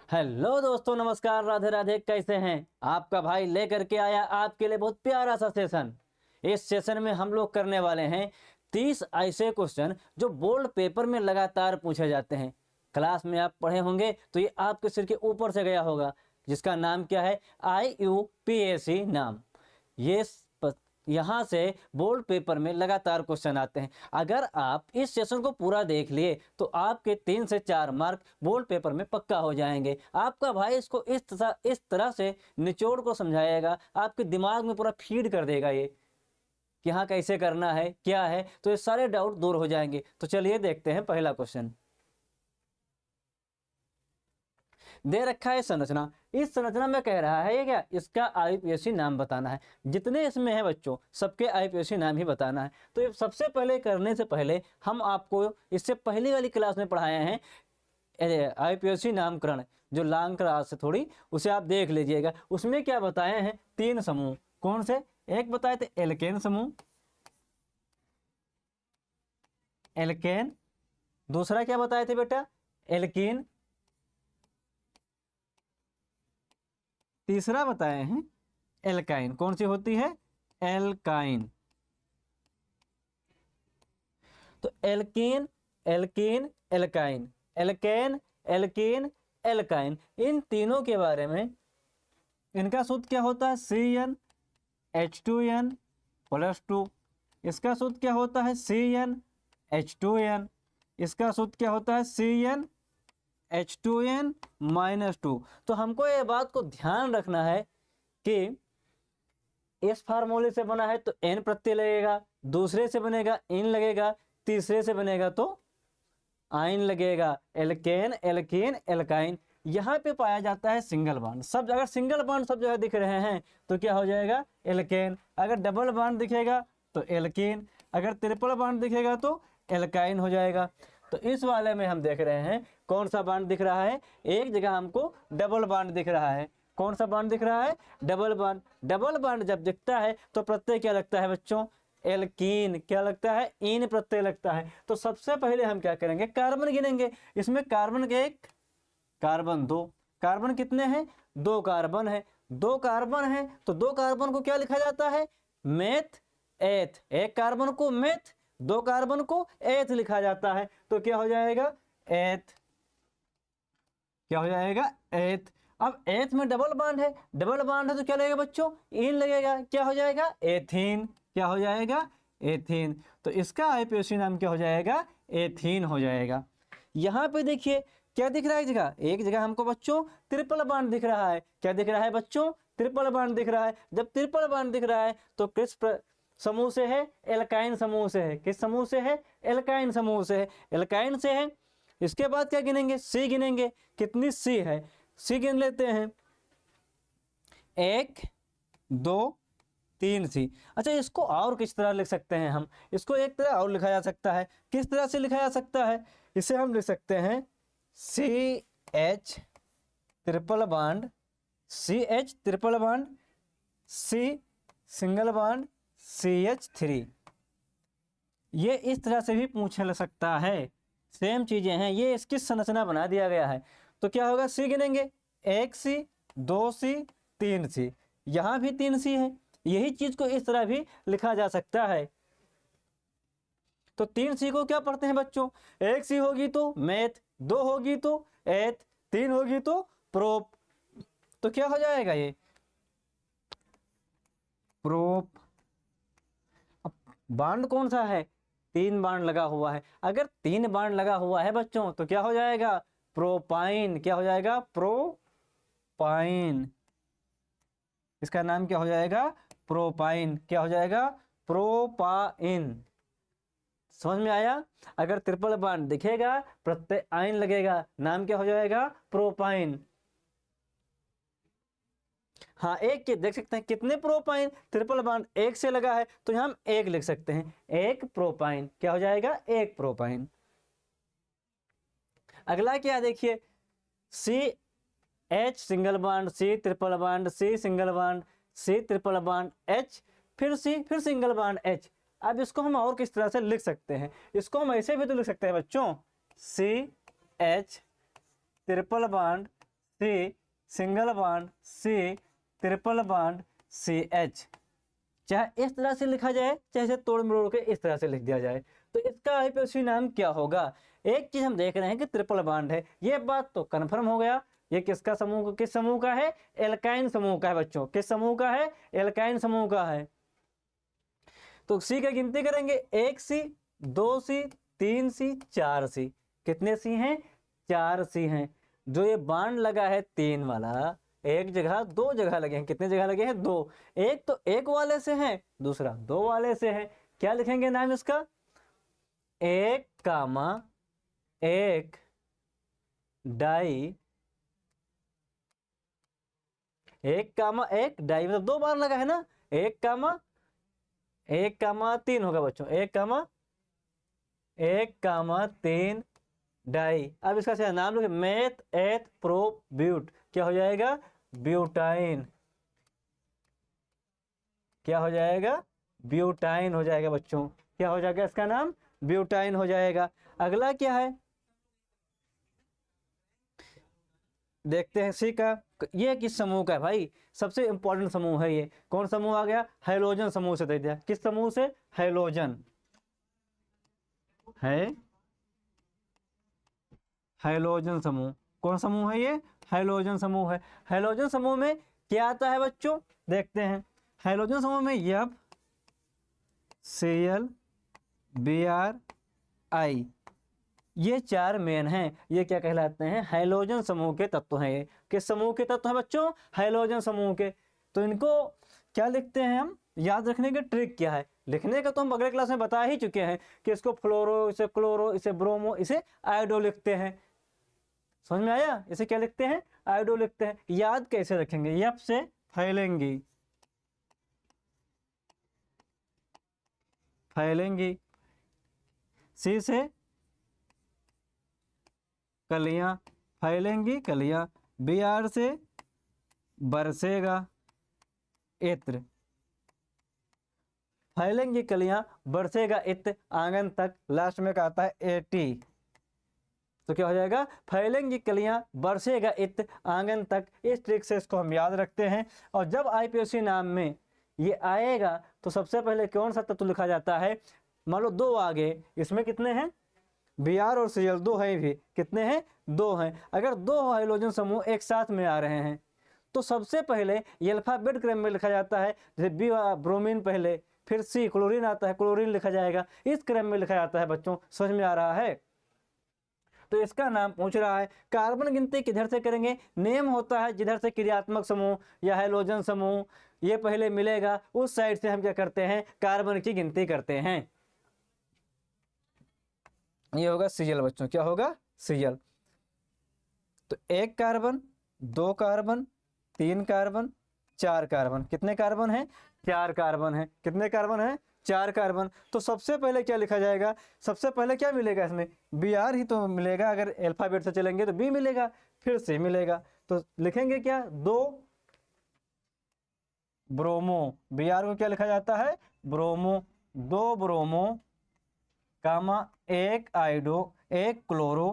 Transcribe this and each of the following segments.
Hello दोस्तों, नमस्कार, राधे राधे। कैसे हैं? आपका भाई लेकर के आया आपके लिए बहुत प्यारा सा सेशन। इस सेशन में हम लोग करने वाले हैं 30 ऐसे क्वेश्चन जो बोर्ड पेपर में लगातार पूछे जाते हैं। क्लास में आप पढ़े होंगे तो ये आपके सिर के ऊपर से गया होगा, जिसका नाम क्या है? IUPAC नाम। ये यहाँ से बोर्ड पेपर में लगातार क्वेश्चन आते हैं। अगर आप इस सेशन को पूरा देख लिए तो आपके 3 से 4 मार्क बोर्ड पेपर में पक्का हो जाएंगे। आपका भाई इसको इस तरह से निचोड़ को समझाएगा, आपके दिमाग में पूरा फीड कर देगा ये कि हाँ कैसे करना है, क्या है, तो ये सारे डाउट दूर हो जाएंगे। तो चलिए देखते हैं पहला क्वेश्चन। दे रखा है संरचना। इस संरचना में कह रहा है ये क्या? इसका IUPAC नाम बताना है। जितने इसमें है बच्चों, सबके IUPAC नाम ही बताना है। तो ये सबसे पहले करने से पहले हम आपको इससे पहली वाली क्लास में पढ़ाए हैं IUPAC नामकरण, जो लॉन्ग क्लास है थोड़ी, उसे आप देख लीजिएगा। उसमें क्या बताए हैं? 3 समूह। कौन से? एक बताए थे एल्केन समूह, एल्केन। दूसरा क्या बताए थे बेटा? एल्कीन। तीसरा बताए हैं एल्काइन। कौन सी होती है? एल्काइन। तो alkene, alkene, alkyne, alkane, alkene, alkyne, इन तीनों के बारे में इनका सूत्र क्या होता है? CnH2n+2। इसका सूत्र क्या होता है? CnH2n। इसका सूत्र क्या होता है? CnH2n-2। तो हमको ये बात को ध्यान रखना है कि इस फार्मूले से बना है तो N प्रत्यय लगेगा, दूसरे से बनेगा इन लगेगा, तीसरे से बनेगा तो आइन लगेगा। Alkane, alkene, alkyne. यहाँ पे पाया जाता है सिंगल बॉन्ड। सब अगर सिंगल बॉन्ड सब जगह दिख रहे हैं तो क्या हो जाएगा? एल्केन। अगर डबल बॉन्ड दिखेगा तो एल्कीन। अगर ट्रिपल बॉन्ड दिखेगा तो एल्काइन हो जाएगा। तो इस वाले में हम देख रहे हैं कौन सा बॉन्ड दिख रहा है? एक जगह हमको डबल बॉन्ड दिख रहा है। कौन सा बॉन्ड दिख रहा है? Double bond. डबल बॉन्ड जब दिखता है तो प्रत्यय क्या लगता है बच्चों? एल्कीन। क्या लगता है? इन प्रत्यय लगता है। तो सबसे पहले हम क्या करेंगे? कार्बन गिनेंगे। इसमें कार्बन के 1, कार्बन 2। कार्बन कितने हैं? 2 कार्बन है। 2 कार्बन है तो 2 कार्बन को क्या लिखा जाता है? मेथ, एथ। एक कार्बन को मेथ, 2 कार्बन को एथ लिखा जाता है। तो क्या हो जाएगा? एथ। क्या हो जाएगा? एथ। अब एथ में डबल बॉन्ड है, डबल बॉन्ड है तो क्या लगेगा बच्चों? इन लगेगा। क्या हो जाएगा? एथीन। क्या हो जाएगा? एथीन। तो इसका IUPAC नाम क्या हो जाएगा? एथीन हो जाएगा। यहाँ पे देखिए क्या दिख रहा है? जगह एक जगह हमको बच्चों ट्रिपल बॉन्ड दिख रहा है। क्या दिख रहा है बच्चों? ट्रिपल बॉन्ड दिख रहा है। जब ट्रिपल बॉन्ड दिख रहा है तो किस समूह से है? एल्काइन समूह से है। किस समूह से है? एल्काइन समूह से है। एल्काइन से है। इसके बाद क्या गिनेंगे? सी गिनेंगे। कितनी सी है? सी गिन लेते हैं। 1, 2, 3 सी। अच्छा, इसको और किस तरह लिख सकते हैं हम? इसको एक तरह और लिखा जा सकता है। किस तरह से लिखा जा सकता है? इसे हम लिख सकते हैं CH triple bond, CH triple bond, C single bond, CH3। ये इस तरह से भी पूछ सकता है। सेम चीजें हैं, ये इसकी संरचना बना दिया गया है। तो क्या होगा? सी गिनेंगे। 1 सी, 2 सी, 3 सी। यहां भी 3 सी है। यही चीज को इस तरह भी लिखा जा सकता है। तो 3 सी को क्या पढ़ते हैं बच्चों? 1 सी होगी तो मेथ, 2 होगी तो एथ, 3 होगी तो प्रोप। तो क्या हो जाएगा ये? प्रोप। अब बांड कौन सा है? 3 बांड लगा हुआ है। अगर 3 बांड लगा हुआ है बच्चों तो क्या हो जाएगा? प्रोपाइन। क्या हो जाएगा? प्रोपाइन। इसका नाम क्या हो जाएगा? प्रोपाइन। क्या हो जाएगा? प्रोपाइन। समझ में आया? अगर ट्रिपल बॉन्ड दिखेगा, प्रत्यय आइन लगेगा, नाम क्या हो जाएगा? प्रोपाइन। हाँ, एक के देख सकते हैं कितने प्रोपाइन? ट्रिपल बॉन्ड 1 से लगा है तो हम 1 लिख सकते हैं। 1 प्रोपाइन। क्या हो जाएगा? 1 प्रोपाइन। अगला क्या देखिए? CH single bond, C triple bond, C single bond, C triple bond, H, फिर C, फिर सिंगल बॉन्ड H। अब इसको हम और किस तरह से लिख सकते हैं? इसको हम ऐसे भी तो लिख सकते हैं बच्चों, CH triple bond C single bond, C triple bond, CH। चाहे इस तरह से लिखा जाए, चाहे इसे तोड़ मरोड़ के इस तरह से लिख दिया जाए, तो इसका आईपीओसी नाम क्या होगा। एक चीज हम देख रहे हैं कि ट्रिपल बॉन्ड है, ये बात तो कन्फर्म हो गया। ये किसका समूह, किस समूह का है, एल्काइन समूह का है बच्चों। किस समूह का है, एल्काइन समूह का है। तो सी की गिनती करेंगे, 1C, 2C, 3C, 4C। कितने सी हैं, 4C हैं। जो ये बांड लगा है 3 वाला, एक जगह दो जगह लगे हैं। कितने जगह लगे हैं, 2। एक तो एक वाले से है, दूसरा 2 वाले से है। क्या लिखेंगे नाम इसका, 1 कामा 1 डाई, 1 कामा 1 डाई, मतलब 2 बार लगा है ना। 1 कामा 3 होगा बच्चों, 1 कामा 3 डाई। अब इसका क्या नाम लोगे, मेथ एथ प्रो ब्यूट। क्या हो जाएगा, ब्यूटाइन। क्या हो जाएगा, ब्यूटाइन हो जाएगा बच्चों। क्या हो जाएगा इसका नाम, ब्यूटाइन हो जाएगा। अगला क्या है, देखते हैं सी का। ये किस समूह का है भाई, सबसे इंपॉर्टेंट समूह है ये। कौन समूह आ गया, हाइड्रोजन समूह से दे दिया। किस समूह से, हाइड्रोजन है, हाइड्रोजन समूह। कौन समूह है ये, हाइड्रोजन समूह है। हाइड्रोजन समूह में क्या आता है बच्चों, देखते हैं। हाइड्रोजन समूह में F Cl Br I, ये 4 मेन हैं। ये क्या कहलाते हैं, हाइड्रोजन समूह के तत्व हैं। ये किस समूह के तत्व हैं बच्चों, हाइड्रोजन समूह के। तो इनको क्या लिखते हैं हम, याद रखने की ट्रिक क्या है, लिखने का तो हम अगले क्लास में बता ही चुके हैं कि इसको फ्लोरो, इसे क्लोरो, इसे ब्रोमो, इसे आयोडो लिखते हैं। समझ में आया, इसे क्या लिखते हैं, आयोडो लिखते हैं। याद कैसे रखेंगे, F से फैलेंगी, फैलेंगी, C से कलियां, फैलेंगी कलियां, Br से बरसेगा इत्र, फैलेंगी कलियां, बरसेगा इत्र आंगन तक। लास्ट में कहता है AT, तो क्या हो जाएगा, फैलेंगी कलियां, बरसेगा इत्र आंगन तक। इस ट्रिक से इसको हम याद रखते हैं। और जब आईपीओसी नाम में ये आएगा तो सबसे पहले कौन सा तत्व लिखा जाता है, मान लो 2 आ गए, इसमें कितने हैं, Br और Cl 2 हैं भी। कितने हैं, 2 हैं। अगर 2 हाइड्रोजन समूह एक साथ में आ रहे हैं तो सबसे पहले ये अल्फाबेट क्रम में लिखा जाता है। जैसे B ब्रोमीन पहले, फिर C क्लोरीन आता है, क्लोरीन लिखा जाएगा। इस क्रम में लिखा जाता है बच्चों। समझ में आ रहा है, तो इसका नाम पूछ रहा है। कार्बन गिनती किधर से करेंगे, नेम होता है जिधर से क्रियात्मक समूह या हाइड्रोजन समूह ये पहले मिलेगा, उस साइड से हम क्या करते हैं, कार्बन की गिनती करते हैं। ये होगा Cl बच्चों। क्या होगा, Cl। तो 1 कार्बन, 2 कार्बन, 3 कार्बन, 4 कार्बन। कितने कार्बन है, 4 कार्बन है। कितने कार्बन है, 4 कार्बन। तो सबसे पहले क्या लिखा जाएगा, सबसे पहले क्या मिलेगा इसमें, Br ही तो मिलेगा। अगर अल्फाबेट से चलेंगे तो B मिलेगा, फिर C मिलेगा। तो लिखेंगे क्या, 2 ब्रोमो। Br को क्या लिखा जाता है, ब्रोमो। 2 ब्रोमो कामा 1 आइडो, 1 chloro,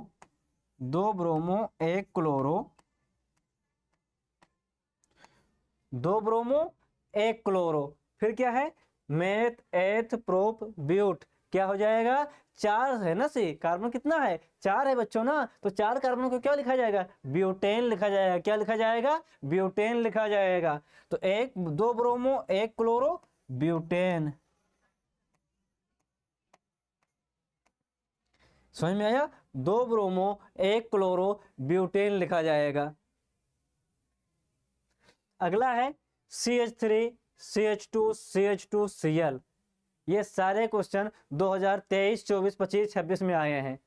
2 bromo 1 chloro, 2 bromo 1 chloro. फिर क्या है, मेथ एथ प्रोप ब्यूट। क्या हो जाएगा, 4 है ना, सी कार्बन कितना है, 4 है बच्चों ना। तो 4 कार्बन को क्या लिखा जाएगा, ब्यूटेन लिखा जाएगा। क्या लिखा जाएगा, ब्यूटेन लिखा जाएगा। तो 2 ब्रोमो 1 क्लोरो, ब्यूटेन। समझ में आया, 2 ब्रोमो 1 क्लोरो, ब्यूटेन लिखा जाएगा। अगला है CH3 CH2 CH2 Cl। ये सारे क्वेश्चन 2023 24 25 26 में आए हैं।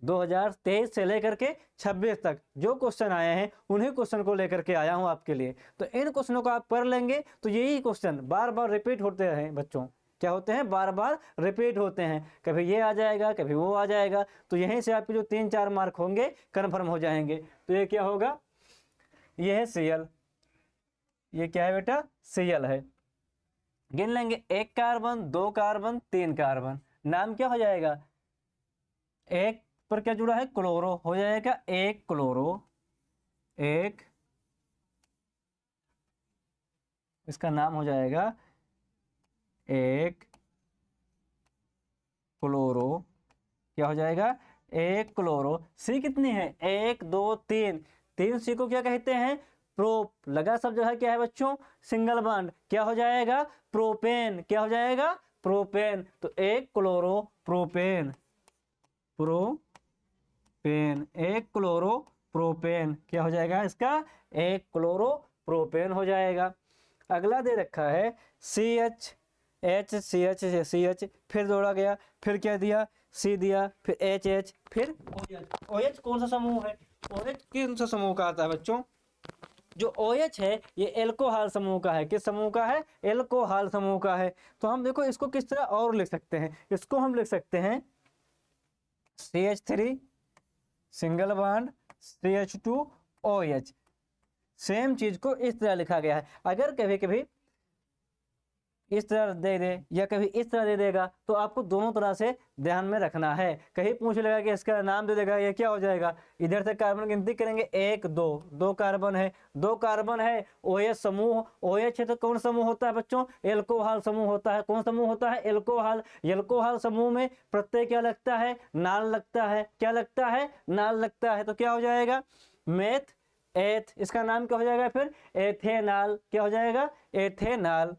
2023 से लेकर के 26 तक जो क्वेश्चन आए हैं उन्हीं क्वेश्चन को लेकर के आया हूं आपके लिए। तो इन क्वेश्चनों को आप पढ़ लेंगे तो यही क्वेश्चन बार बार रिपीट होते हैं बच्चों। क्या होते हैं, बार बार रिपीट होते हैं। कभी ये आ जाएगा, कभी वो आ जाएगा। तो यहीं से आपके जो 3-4 मार्क होंगे कन्फर्म हो जाएंगे। तो ये क्या होगा, ये है Cl। ये क्या है बेटा, Cl है। गिन लेंगे, 1 कार्बन, 2 कार्बन, 3 कार्बन। नाम क्या हो जाएगा, 1 पर क्या जुड़ा है, क्लोरो हो जाएगा, 1 क्लोरो। एक, इसका नाम हो जाएगा एक क्लोरो, क्या हो जाएगा, एक क्लोरो। सी कितनी है, 1 2 3, 3 सी को क्या कहते हैं, प्रोप, लगा सब जगह क्या है बच्चों, सिंगल बॉन्ड, क्या हो जाएगा, प्रोपेन, क्या हो जाएगा, प्रोपेन। तो एक क्लोरो प्रोपेन, प्रोपेन, एक क्लोरो प्रोपेन, क्या हो जाएगा इसका, एक क्लोरो प्रोपेन हो जाएगा। अगला दे रखा है CH, H CH CH, फिर जोड़ा गया, फिर क्या दिया, C दिया, फिर HH, फिर OH। OH कौन सा समूह है, OH किन सा समूह का आता है बच्चों, जो OH है ये एल्कोहल समूह का है, किस समूह का है, एल्कोहल समूह का है। तो हम देखो इसको किस तरह और लिख सकते हैं, इसको हम लिख सकते हैं CH3 single bond CH2OH। Same चीज को इस तरह लिखा गया है। अगर कभी कभी इस तरह दे दे या कभी इस तरह दे देगा तो आपको दोनों तरह से ध्यान में रखना है। कहीं पूछ लेगा कि इसका नाम दे देगा, ये क्या हो जाएगा, इधर से कार्बन गिनती करेंगे 1 2, 2 कार्बन है, 2 कार्बन है, OH समूह, OH है तो कौन समूह होता है बच्चों, एल्कोहल समूह होता है। कौन समूह होता है, एल्कोहल। एल्कोहल समूह में प्रत्यय क्या लगता है, नाल लगता है, क्या लगता है, नाल लगता है। तो क्या हो जाएगा, मेथ एथ, इसका नाम क्या हो जाएगा फिर, एथेनॉल, क्या हो जाएगा, एथेनॉल,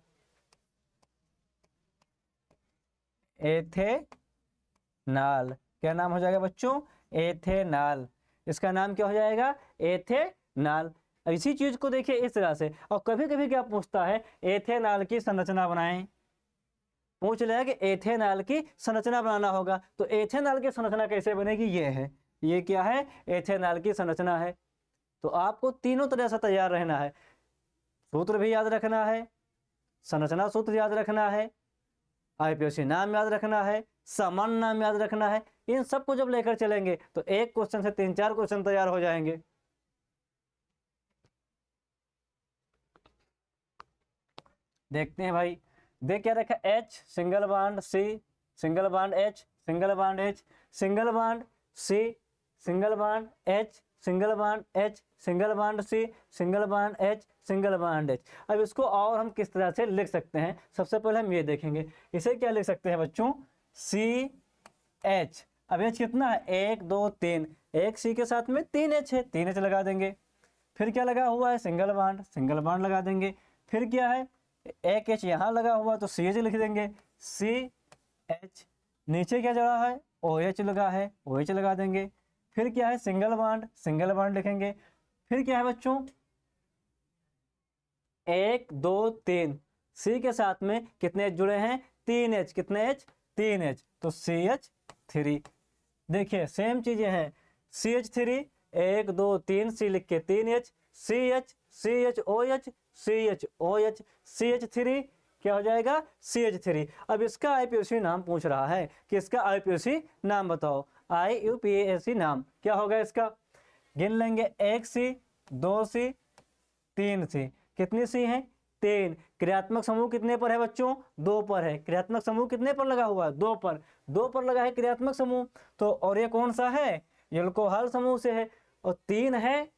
एथेनॉल, क्या नाम हो जाएगा बच्चों, एथेनॉल, इसका नाम क्या हो जाएगा, एथेनॉल। इसी चीज को देखिए इस तरह से। और कभी कभी क्या पूछता है, एथेनॉल की संरचना बनाएं, पूछ लिया कि एथेनॉल की संरचना बनाना होगा, तो एथेनॉल की संरचना कैसे बनेगी, ये है, ये क्या है, एथेनॉल की संरचना है। तो आपको तीनों तरह से तैयार रहना है, सूत्र भी याद रखना है, संरचना सूत्र याद रखना है, IPOC नाम याद रखना है, सामान्य नाम याद रखना है। इन सबको जब लेकर चलेंगे तो एक क्वेश्चन से 3 4 क्वेश्चन तैयार हो जाएंगे। देखते हैं भाई, देख क्या रखा, H single bond C single bond H single bond H single bond C single bond H single bond H single bond C single bond H single bond H। अब इसको और हम किस तरह से लिख सकते हैं, सबसे पहले हम ये देखेंगे, इसे क्या लिख सकते हैं बच्चों, CH। अब H कितना है, 1 2 3, एक C के साथ में 3H है, 3H लगा देंगे। फिर क्या लगा हुआ है, सिंगल बॉन्ड लगा देंगे। फिर क्या है, एक H यहाँ लगा हुआ तो CH लिख देंगे, CH। नीचे क्या जड़ा है, OH लगा है, OH लगा देंगे। फिर क्या है, सिंगल बॉन्ड लिखेंगे। फिर क्या है बच्चों, 1 2 3, C के साथ में कितने H जुड़े हैं, 3H, कितने H, 3H, तो CH3। देखिए सेम चीजें हैं, CH3 1 2 3, C लिख के 3H, CH CHOH CHOH CH3, क्या हो जाएगा, CH3। अब इसका IPOC नाम पूछ रहा है कि इसका IPOC नाम बताओ, IUPAC नाम क्या होगा इसका, गिन लेंगे, 1 C 2 C 3 C, कितनी C है, 3। क्रियात्मक समूह कितने पर है बच्चों, 2 पर है। क्रियात्मक समूह कितने पर लगा हुआ है, 2 पर, 2 पर लगा है क्रियात्मक समूह। तो और ये कौन सा है, एल्कोहल समूह से है। और 3 है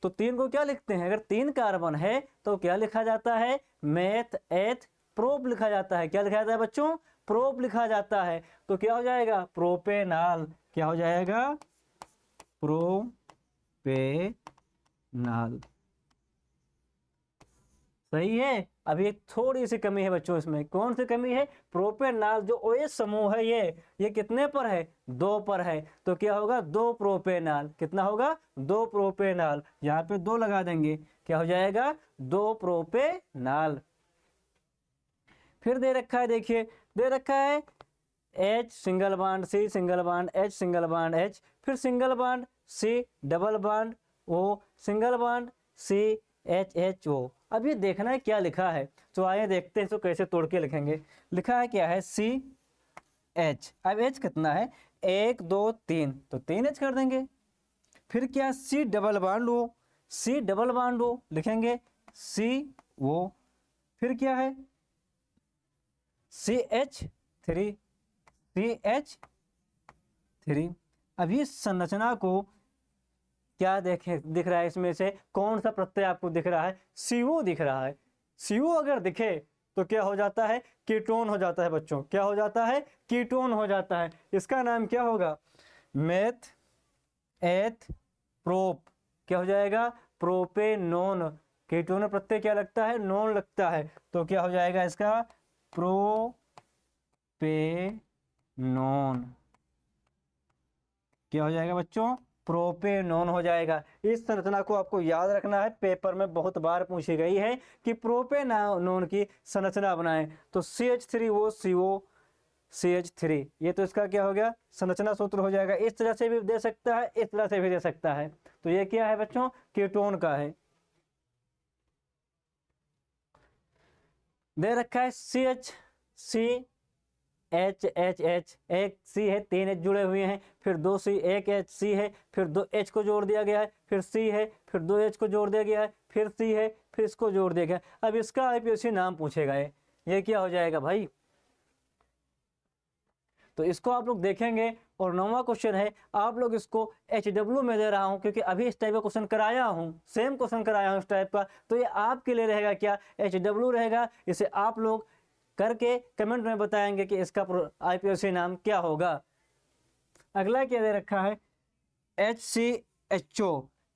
तो 3 को क्या लिखते हैं, अगर 3 कार्बन है तो क्या लिखा जाता है, मेथ एथ प्रोप लिखा जाता है। क्या लिखा जाता है बच्चों, प्रोप लिखा जाता है। तो क्या हो जाएगा, प्रोपेनॉल, क्या हो जाएगा, प्रोपेनॉल। सही है। अभी एक थोड़ी सी कमी है बच्चों इसमें, कौन सी कमी है, प्रोपेनॉल जो OH समूह है ये कितने पर है, 2 पर है। तो क्या होगा, 2 प्रोपेनॉल, कितना होगा, 2 प्रोपेनॉल, यहाँ पे 2 लगा देंगे, क्या हो जाएगा, 2 प्रोपेनॉल। फिर दे रखा है, देखिए दे रखा है H single bond C single bond H single bond H, फिर single bond C double bond O single bond CHHO। अब ये देखना है क्या लिखा है, तो आइए देखते हैं इसको कैसे तोड़ के लिखेंगे। लिखा है क्या है, CH। अब H कितना है, 1 2 3, तो 3H कर देंगे। फिर क्या, C double bond O, C double bond O लिखेंगे, CO। फिर क्या है, CH3 CH3। अब इस संरचना को क्या देखे दिख रहा है इसमें से, कौन सा प्रत्यय आपको दिख रहा है? CO दिख रहा है। CO अगर दिखे तो क्या हो जाता है? कीटोन हो जाता है बच्चों। क्या हो जाता है? कीटोन हो जाता है। इसका नाम क्या होगा? Meth eth prop. क्या हो जाएगा? प्रोपेनोन। कीटोन प्रत्यय क्या लगता है? नोन लगता है, तो क्या हो जाएगा इसका? प्रोपेनोन। क्या हो जाएगा बच्चों? प्रोपेनोन हो जाएगा। इस संरचना को आपको याद रखना है, पेपर में बहुत बार पूछी गई है कि प्रोपेनोन की संरचना बनाएं। तो CH3 वो CO CH3, ये तो इसका क्या हो गया? संरचना सूत्र हो जाएगा। इस तरह से भी दे सकता है, इस तरह से भी दे सकता है। तो ये क्या है बच्चों? कीटोन का है। दे रखा है CH H, एक C है, 3 H जुड़े हुए हैं, फिर 2 C, एक HC है, फिर 2 H को जोड़ दिया गया है, फिर C है, फिर 2 H को जोड़ दिया गया है, फिर C है, फिर इसको जोड़ दिया गया। अब इसका IPSC नाम पूछेगा। ये क्या हो जाएगा भाई? तो इसको आप लोग देखेंगे। और 9वां क्वेश्चन है, आप लोग इसको HW में दे रहा हूं क्योंकि अभी इस टाइप का क्वेश्चन कराया हूं, सेम क्वेश्चन कराया हूं इस टाइप का, तो ये आपके लिए रहेगा क्या? HW रहेगा। इसे आप लोग करके कमेंट में बताएंगे कि इसका IPSC नाम क्या होगा। अगला क्या दे रखा है?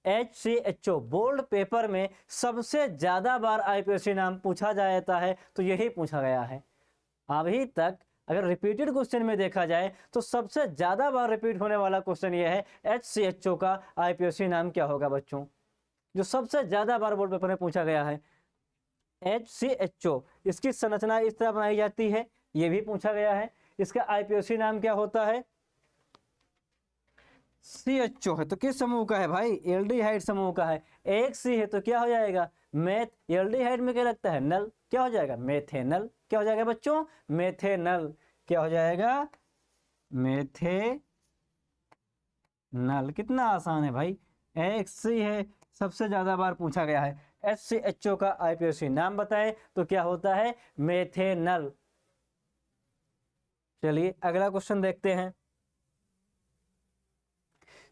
HCHO बोल्ड पेपर में सबसे ज्यादा बार IPSC नाम पूछा जाता है, तो यही पूछा गया है अभी तक। अगर रिपीटेड क्वेश्चन में देखा जाए तो सबसे ज्यादा बार रिपीट होने वाला क्वेश्चन यह है, HCHO का IPSC नाम क्या होगा बच्चों? जो सबसे ज्यादा बार बोर्ड पेपर में पूछा गया है, HCHO। इसकी संरचना इस तरह बनाई जाती है, यह भी पूछा गया है। इसका IPSC नाम क्या होता है? CHO है तो किस समूह का है भाई? एल्डिहाइड समूह का है। एक C है तो क्या हो जाएगा? मेथ। एल्डिहाइड में क्या लगता है? नल। क्या हो जाएगा? मेथेनल। क्या हो जाएगा बच्चों? मेथेनल। क्या हो जाएगा? मेथेनल। कितना आसान है भाई। एक C है, सबसे ज्यादा बार पूछा गया है। HCHO का IPSC नाम बताए तो क्या होता है? मेथेनल। चलिए अगला क्वेश्चन देखते हैं।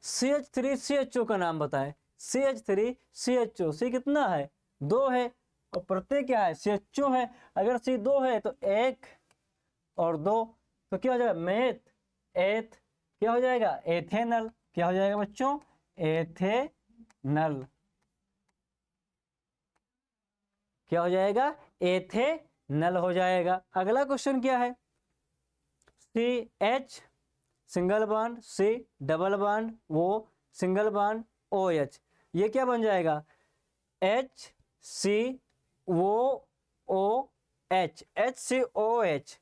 CH3 CHO का नाम बताएं। CH3 CHO, C कितना है? 2 है, और प्रत्यय क्या है? CHO है। अगर C 2 है तो 1 और 2, तो क्या हो जाएगा? मेथ एथ। क्या हो जाएगा? एथेनल। क्या हो जाएगा बच्चों? एथेनल। क्या हो जाएगा? एथेनल हो जाएगा। अगला क्वेश्चन क्या है? CH single bond, C double bond, O single bond, OH। ये क्या बन जाएगा? HCOOH। HCOH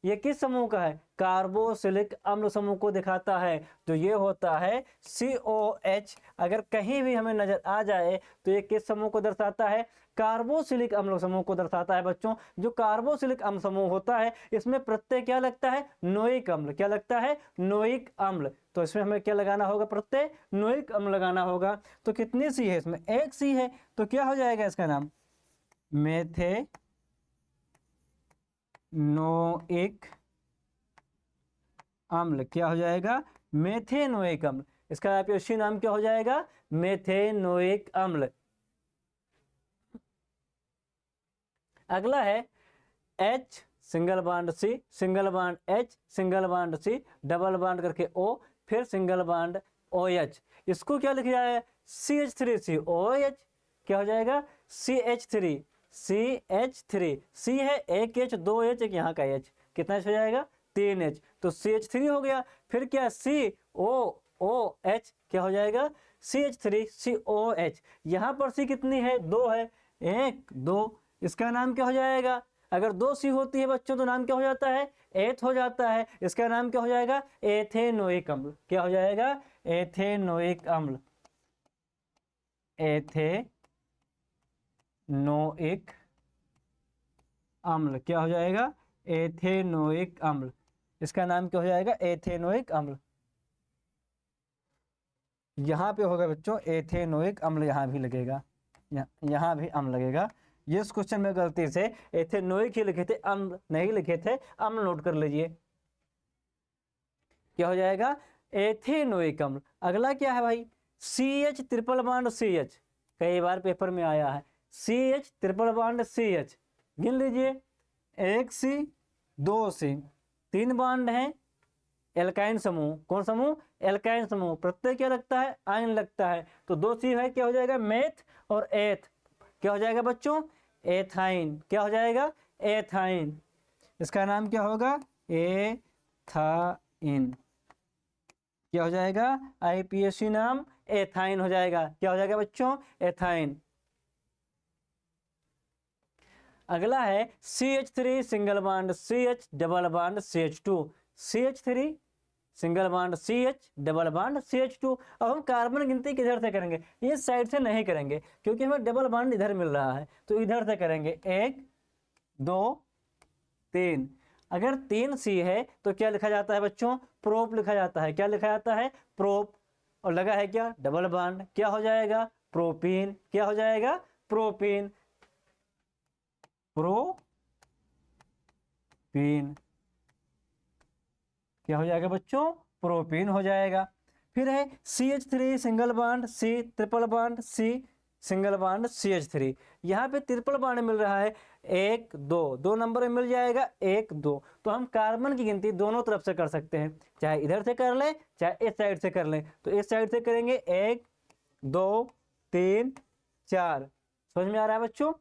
ये किस समूह का है? कार्बोक्सिलिक अम्ल समूह को दिखाता है। तो ये होता है COH। अगर कहीं भी हमें नजर आ जाए तो ये किस समूह को दर्शाता है? कार्बोक्सिलिक अम्ल समूह को दर्शाता है बच्चों। जो कार्बोक्सिलिक अम्ल समूह होता है इसमें प्रत्यय क्या लगता है? नोइक अम्ल। क्या लगता है? नोइक अम्ल। तो इसमें हमें क्या लगाना होगा? प्रत्यय नोइक अम्ल लगाना होगा। तो कितनी C है इसमें? एक C है, तो क्या हो जाएगा इसका नाम? मेथेनोइक अम्ल। क्या हो जाएगा? मेथेनोइक अम्ल। इसका IPSC नाम क्या हो जाएगा? मेथेनोइक अम्ल। अगला है H single bond C single bond H single bond C double bond करके O, फिर सिंगल बॉन्ड OH। इसको क्या लिखा है? CH3COOH। क्या हो जाएगा? CH3 C है, एक H, 2 H, एक यहाँ का H, कितना H हो जाएगा? 3 H। तो CH3 हो गया। फिर क्या? COOH। क्या हो जाएगा? CH3COH। यहाँ पर C कितनी है? 2 है, 1 2। इसका नाम क्या हो जाएगा? अगर 2 C होती है बच्चों तो नाम क्या हो जाता है? एथ हो जाता है। इसका नाम क्या हो जाएगा? एथेनोइक अम्ल। क्या हो जाएगा? एथेनोइक अम्ल। एथेनोइक अम्ल। क्या हो जाएगा? एथेनोइक अम्ल। इसका नाम क्या हो जाएगा? एथेनोइक अम्ल। यहाँ पे होगा बच्चों एथेनोइक अम्ल, यहाँ भी लगेगा, यहाँ भी अम्ल लगेगा। ये इस क्वेश्चन में गलती से एथेनोइक ही लिखे थे, अम्ल नहीं लिखे थे, अम्ल नोट कर लीजिए। क्या हो जाएगा? एथेनोइक अम्ल। अगला क्या है भाई? CH ट्रिपल बॉन्ड CH, कई बार पेपर में आया है। CH ट्रिपल बॉन्ड CH, गिन लीजिए, 1C 2C, 3 बॉन्ड हैं, एल्काइन समूह। कौन समूह? एल्काइन समूह। प्रत्यय क्या लगता है? आयन लगता है। तो 2C है, क्या हो जाएगा? मेथ, और एथ क्या हो जाएगा बच्चों? एथाइन। क्या हो जाएगा? एथाइन। इसका नाम क्या होगा? एथाइन। क्या हो जाएगा? IPSC नाम एथाइन हो जाएगा। क्या हो जाएगा बच्चों? एथाइन। अगला है CH3 single bond CH double bond CH2। CH3 single bond CH double bond CH2। अब हम कार्बन गिनती किधर से करेंगे? इस साइड से नहीं करेंगे, क्योंकि हमें डबल बॉन्ड इधर मिल रहा है, तो इधर से करेंगे। 1 2 3। अगर 3C है तो क्या लिखा जाता है बच्चों? प्रोप लिखा जाता है। क्या लिखा जाता है? प्रोप। और लगा है क्या? Double bond. क्या हो जाएगा? प्रोपीन। क्या हो जाएगा? प्रोपीन। प्रोपीन। क्या हो जाएगा बच्चों? प्रोपीन हो जाएगा। फिर है CH3 single bond C triple bond C single bond CH3। यहाँ पे ट्रिपल बॉन्ड मिल रहा है 1 2, 2 नंबर में मिल जाएगा 1 2। तो हम कार्बन की गिनती दोनों तरफ से कर सकते हैं, चाहे इधर से कर लें चाहे इस साइड से कर लें। तो इस साइड से करेंगे 1 2 3 4। समझ में आ रहा है बच्चों?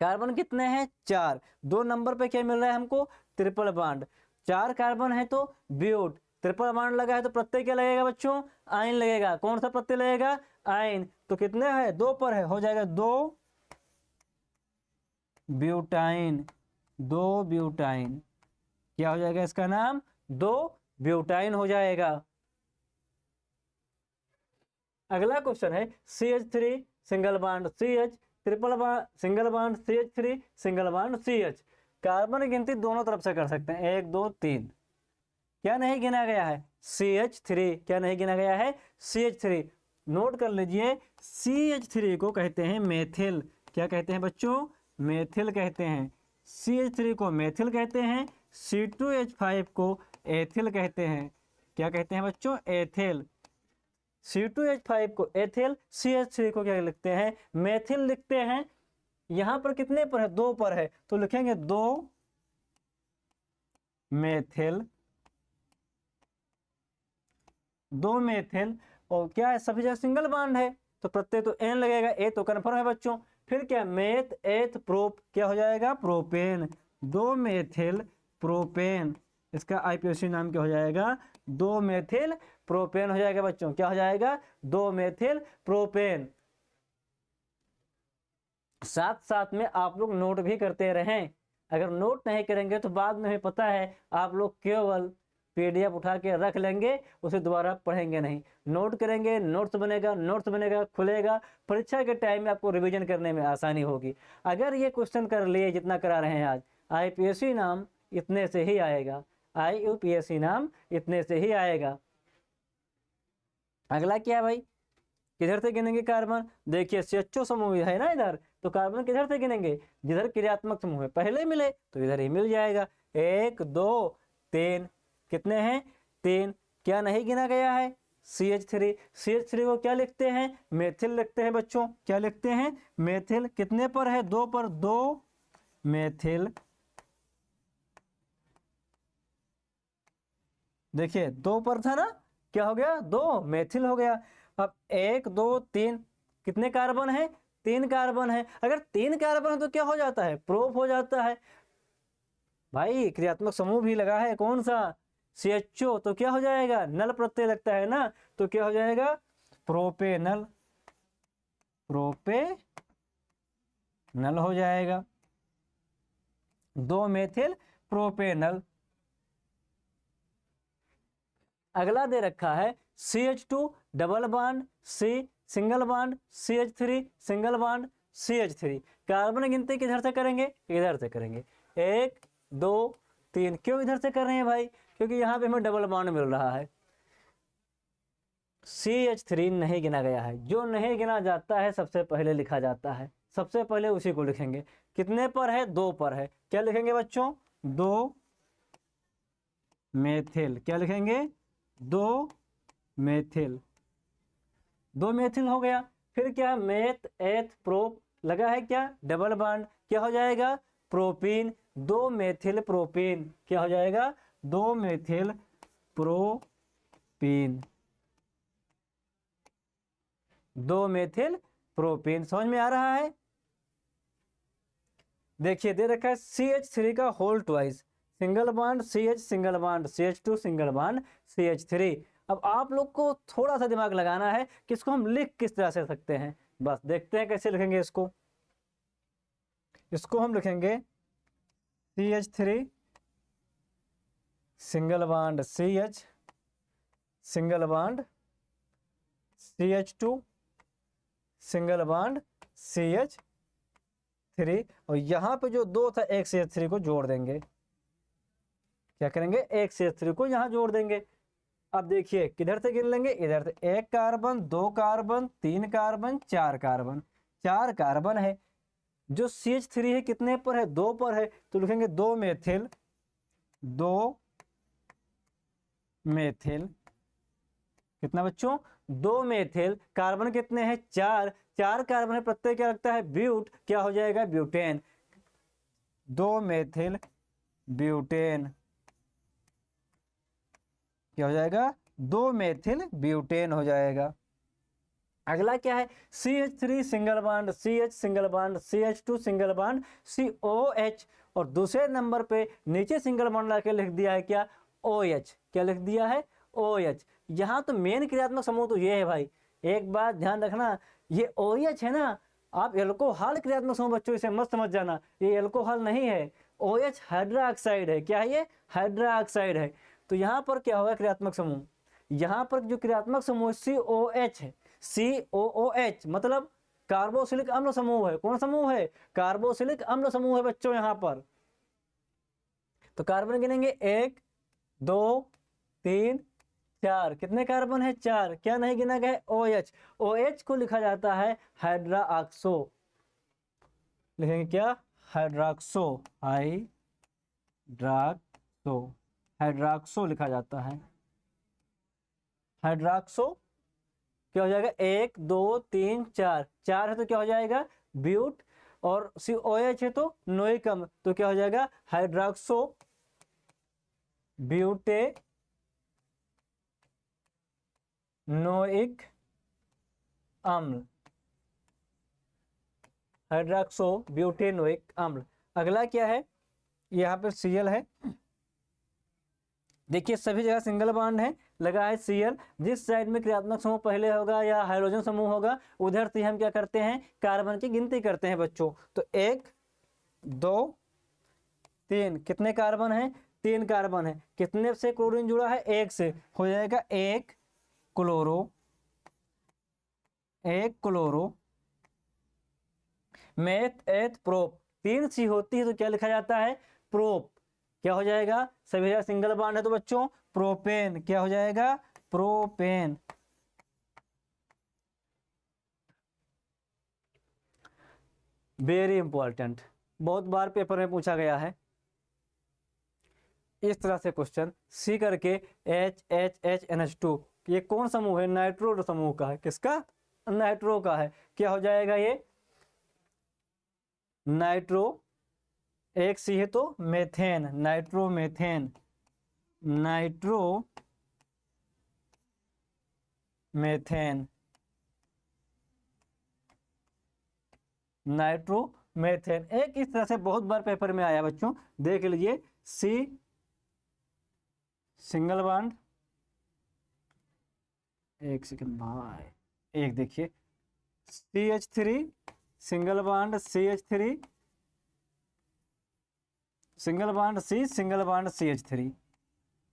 कार्बन कितने हैं? 4। 2 नंबर पे क्या मिल रहा है हमको? Triple bond. 4 कार्बन है तो ब्यूट। ट्रिपल बॉन्ड लगा है तो प्रत्यय क्या लगेगा बच्चों? आयन लगेगा। कौन सा प्रत्यय लगेगा? आयन। तो कितने है? 2 पर है, हो जाएगा 2 ब्यूटाइन। 2 ब्यूटाइन। क्या हो जाएगा इसका नाम? 2 ब्यूटाइन हो जाएगा। अगला क्वेश्चन है CH3 single bond CH triple bond single bond CH3 single bond CH। Carbon की गिनती दोनों तरफ से कर सकते हैं, 1 2 3। क्या नहीं गिना गया है? CH3। क्या नहीं गिना गया है? CH3। नोट कर लीजिए, CH3 को कहते हैं मेथिल। क्या कहते हैं बच्चों? मेथिल कहते हैं। CH3 को मेथिल कहते हैं, C2H5 को एथिल कहते हैं। क्या कहते हैं बच्चों? एथिल। C2H5 को एथिल, CH3 को क्या लिखते हैं? मेथिल लिखते हैं। यहां पर कितने पर है? 2 पर है, तो लिखेंगे 2 मेथिल। 2 मेथिल। और क्या है? सभी जगह सिंगल बॉन्ड है, तो प्रत्यय तो एन लगेगा। ए तो कन्फर्म है बच्चों। फिर क्या? Meth eth prop. क्या हो जाएगा? प्रोपेन। 2 methyl propane. इसका IPSC नाम क्या हो जाएगा? 2 मेथिल प्रोपेन हो जाएगा बच्चों। क्या हो जाएगा? 2 मेथिल प्रोपेन। साथ साथ में आप लोग नोट भी करते रहें। अगर नोट नहीं करेंगे तो बाद में हमें पता है आप लोग केवल PDF उठा के रख लेंगे, उसे दोबारा पढ़ेंगे नहीं। नोट करेंगे, नोट्स बनेगा, नोट्स बनेगा, खुलेगा। परीक्षा के टाइम में आपको रिवीजन करने में आसानी होगी। अगर ये क्वेश्चन कर लिए जितना करा रहे हैं आज, IPSC नाम इतने से ही आएगा। IUPSC नाम इतने से ही आएगा। अगला क्या भाई? किधर से गिनेंगे कार्बन? देखिए CHO समूह है ना इधर, तो कार्बन किधर से गिनेंगे? जिधर क्रियात्मक समूह है पहले मिले तो इधर ही मिल जाएगा। 1 2 3। कितने हैं? 3। क्या नहीं गिना गया है? CH3। CH3 को क्या लिखते हैं? मेथिल लिखते हैं बच्चों। क्या लिखते हैं? मेथिल। कितने पर है? 2 पर। 2 मेथिल। देखिए 2 पर था ना, क्या हो गया? 2 मेथिल हो गया। अब 1 2 3। कितने कार्बन है? 3 कार्बन है। अगर 3 कार्बन है तो क्या हो जाता है? प्रोप हो जाता है भाई। क्रियात्मक समूह भी लगा है, कौन सा? CHO। तो क्या हो जाएगा? नल प्रत्यय लगता है ना, तो क्या हो जाएगा? प्रोपेनल। प्रोपेनल हो जाएगा। 2 मेथिल प्रोपेनल। अगला दे रखा है CH2 double bond C single bond CH3 single bond CH3। Carbon गिनती किधर से करेंगे? इधर से करेंगे। 1 2 3। क्यों इधर से कर रहे हैं भाई? क्योंकि यहाँ पे हमें डबल बॉन्ड मिल रहा है। CH3 नहीं गिना गया है। जो नहीं गिना जाता है सबसे पहले लिखा जाता है, सबसे पहले उसी को लिखेंगे। कितने पर है? 2 पर है। क्या लिखेंगे बच्चों? 2 मेथिल। क्या लिखेंगे? 2 मेथिल। 2 मेथिल हो गया। फिर क्या, मेथ एथ प्रोप लगा है क्या, डबल बॉन्ड, क्या हो जाएगा, प्रोपीन, 2 मेथिल प्रोपीन, क्या हो जाएगा, 2 मेथिल प्रोपीन, 2 मेथिल प्रोपीन। समझ में आ रहा है? देखिए दे रखा है CH3 का whole twice, single bond CH, single bond CH2, single bond CH3। अब आप लोग को थोड़ा सा दिमाग लगाना है कि इसको हम लिख किस तरह से सकते हैं। बस देखते हैं कैसे लिखेंगे इसको। इसको हम लिखेंगे CH3 single bond CH, single bond CH2, single bond CH3, और यहाँ पे जो 2 था एक CH3 को जोड़ देंगे। क्या करेंगे, एक CH3 को यहाँ जोड़ देंगे। अब देखिए किधर से गिन लेंगे, इधर से, 1 carbon 2 carbon 3 carbon 4 carbon, 4 carbon है। जो CH3 है कितने पर है, 2 पर है, तो लिखेंगे 2 मेथिल, 2 मेथिल, कितना बच्चों, 2 मेथिल, कार्बन कितने हैं, 4, 4 कार्बन है, प्रत्यय क्या लगता है, ब्यूट, क्या हो जाएगा, ब्यूटेन, 2 मेथिल ब्यूटेन, क्या हो जाएगा, 2 मेथिल ब्यूटेन हो जाएगा। अगला क्या है, CH3 single bond CH, single bond CH2, single bond COH, और दूसरे नंबर पे नीचे सिंगल बॉन्ड लाके लिख दिया है क्या, OH, क्या लिख दिया है, OH। यहाँ तो मेन क्रियात्मक समूह तो ये है भाई, एक बात ध्यान रखना, ये OH है ना, आप एल्कोहल क्रियात्मक समूह बच्चों इसे मत समझ जाना, ये एल्कोहल नहीं है, OH हाइड्रोक्साइड है, क्या है ये, हाइड्रोक्साइड है। तो यहाँ पर क्या होगा क्रियात्मक समूह, यहाँ पर जो क्रियात्मक समूह COH है, COOH मतलब कार्बोक्सिलिक अम्ल समूह है। कौन समूह है, कार्बोक्सिलिक अम्ल समूह है बच्चों यहाँ पर। तो कार्बन गिनेंगे 1 2 3 4, कितने कार्बन है, 4, क्या नहीं गिना गया, OH, OH को लिखा जाता है हाइड्रोक्सो, लिखेंगे क्या, हाइड्रोक्सो, हाइड्रोक्सो, हाइड्रोक्सो लिखा जाता है, हाइड्रोक्सो, क्या हो जाएगा, 1 2 3 4, 4 है तो क्या हो जाएगा, ब्यूट, और COH है तो नोइक अम्ल, तो क्या हो जाएगा, हाइड्रोक्सो ब्यूटे नोइक अम्ल, हाइड्रोक्सो ब्यूटेनोइक अम्ल। अगला क्या है, यहाँ पर Cl है, देखिए सभी जगह सिंगल बॉन्ड है, लगा है Cl, जिस साइड में क्रियात्मक समूह पहले होगा या हाइड्रोजन समूह होगा उधर से हम क्या करते हैं, कार्बन की गिनती करते हैं बच्चों। तो 1 2 3, कितने कार्बन है, 3 कार्बन है, कितने से क्लोरीन जुड़ा है, 1 से, हो जाएगा 1 chloro, 1 chloro, meth eth prop, 3 C होती है तो क्या लिखा जाता है, प्रोप, क्या हो जाएगा, सभी जगह सिंगल बॉन्ड है तो बच्चों प्रोपेन, क्या हो जाएगा, प्रोपेन। वेरी इंपॉर्टेंट, बहुत बार पेपर में पूछा गया है इस तरह से क्वेश्चन, सी करके HHHNH2, ये कौन समूह है, नाइट्रो समूह का है, किसका, नाइट्रो का है, क्या हो जाएगा ये, नाइट्रो, एक सी है तो methane, nitromethane, nitro methane, nitromethane, एक इस तरह से बहुत बार पेपर में आया बच्चों, देख लीजिए, सी सिंगल बॉन्ड, एक सेकंड भाई, एक देखिए CH3 single bond CH3, single bond C, single bond CH3,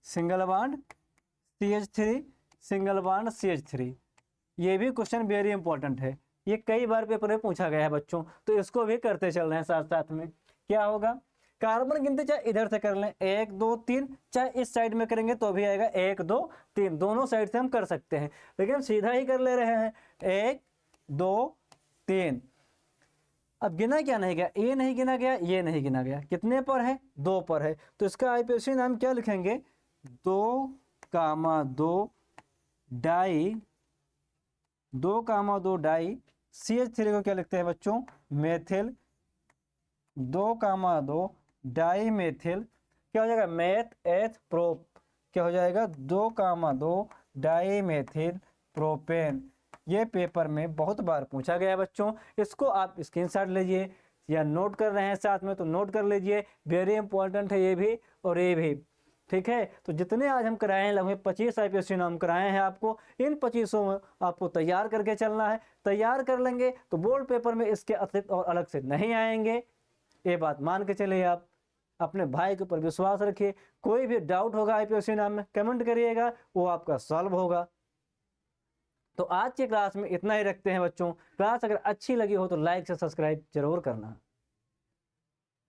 single bond CH3, single bond CH3। ये भी क्वेश्चन वेरी इंपॉर्टेंट है, ये कई बार पेपर में पूछा गया है बच्चों, तो इसको भी करते चल रहे हैं साथ साथ में। क्या होगा, कार्बन गिनती चाहे इधर से कर लें 1 2 3, चाहे इस साइड में करेंगे तो भी आएगा 1 2 3, दोनों साइड से हम कर सकते हैं, लेकिन सीधा ही कर ले रहे हैं 1 2 3। अब गिना क्या नहीं गया, ये नहीं गिना गया, ये नहीं गिना गया, कितने पर है, 2 पर है, तो इसका आईपीएसी नाम क्या लिखेंगे, 2 2 डाई 2,2 डाई CH3 को क्या लिखते हैं बच्चों, मेथिल 2,2 डाई मेथिल, क्या हो जाएगा, मेथ एथ प्रोप, क्या हो जाएगा 2,2 डाई मेथिल प्रोपेन। ये पेपर में बहुत बार पूछा गया है बच्चों, इसको आप स्क्रीनशॉट लीजिए या नोट कर रहे हैं साथ में तो नोट कर लीजिए, वेरी इंपॉर्टेंट है ये भी और ये भी, ठीक है। तो जितने आज हम कराए हैं लगभग 25 IPSC नाम कराए हैं आपको, इन 25 में आपको तैयार करके चलना है। तैयार कर लेंगे तो बोर्ड पेपर में इसके अतिरिक्त और अलग से नहीं आएंगे, ये बात मान के चलिए। आप अपने भाई के ऊपर विश्वास रखिए, कोई भी डाउट होगा IPSC नाम में कमेंट करिएगा, वो आपका सॉल्व होगा। तो आज की क्लास में इतना ही रखते हैं बच्चों। क्लास अगर अच्छी लगी हो तो लाइक से सब्सक्राइब जरूर करना।